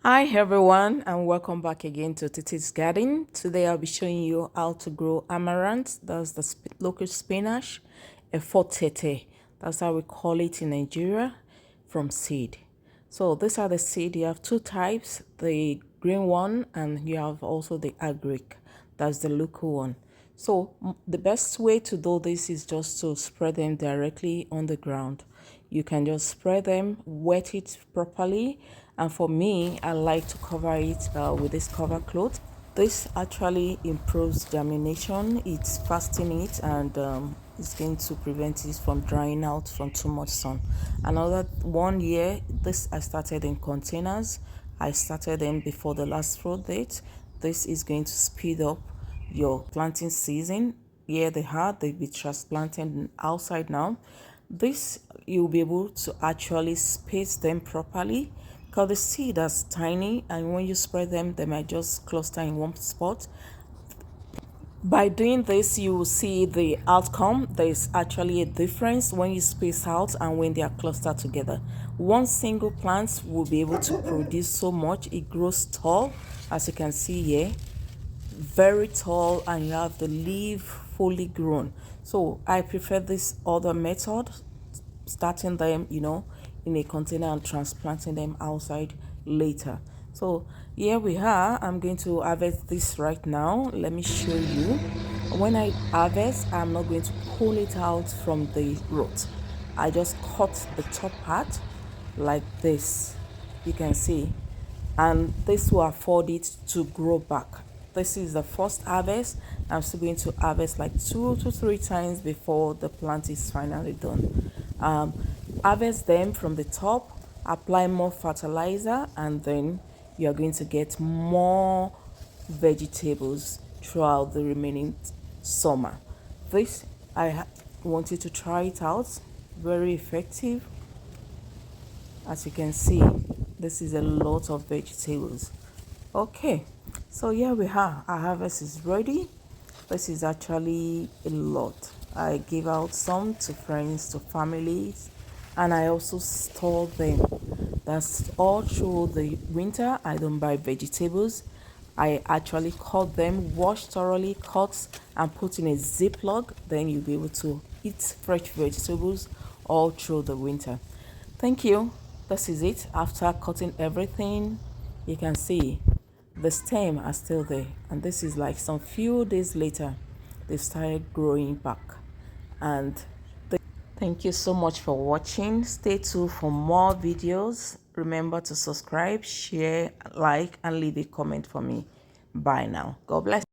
Hi everyone, and welcome back again to Tete's Garden. Today I'll be showing you how to grow amaranth. That's the local spinach, Efo Tete. That's how we call it in Nigeria, from seed. So these are the seed. You have two types, the green one and you have also the agric. That's the local one. So the best way to do this is just to spread them directly on the ground. You can just spread them, wet it properly, and for me, I like to cover it with this cover cloth. This actually improves germination. It's fasting it and it's going to prevent it from drying out from too much sun. Another 1 year, this I started in containers. I started them before the last fruit date. This is going to speed up your planting season. Here they are, they'll be transplanted outside now. This you'll be able to actually space them properly because the seed is tiny, and when you spread them they might just cluster in one spot. By doing this, you will see the outcome. There's actually a difference when you space out and when they are clustered together. One single plant will be able to produce so much. It grows tall, as you can see here, very tall, and you have the leaf fully grown. So I prefer this other method, starting them in a container and transplanting them outside later. So here we are. I'm going to harvest this right now. Let me show you. When I harvest, I'm not going to pull it out from the root. I just cut the top part like this, you can see, and this will afford it to grow back. This is the first harvest. I'm still going to harvest like 2 to 3 times before the plant is finally done. Harvest them from the top, apply more fertilizer, and then you are going to get more vegetables throughout the remaining summer. This I want you to try it out. Very effective. As you can see, this is a lot of vegetables. Okay, so here we are. Our harvest is ready. This is actually a lot. I give out some to friends, to families, and I also store them. That's all through the winter. I don't buy vegetables. I actually cut them, wash thoroughly, cut and put in a ziploc. Then you'll be able to eat fresh vegetables all through the winter. Thank you. This is it. After cutting everything, you can see the stem are still there, and this is like some few days later they started growing back. And thank you so much for watching. Stay tuned for more videos. Remember to subscribe, share, like, and leave a comment for me. Bye now. God bless.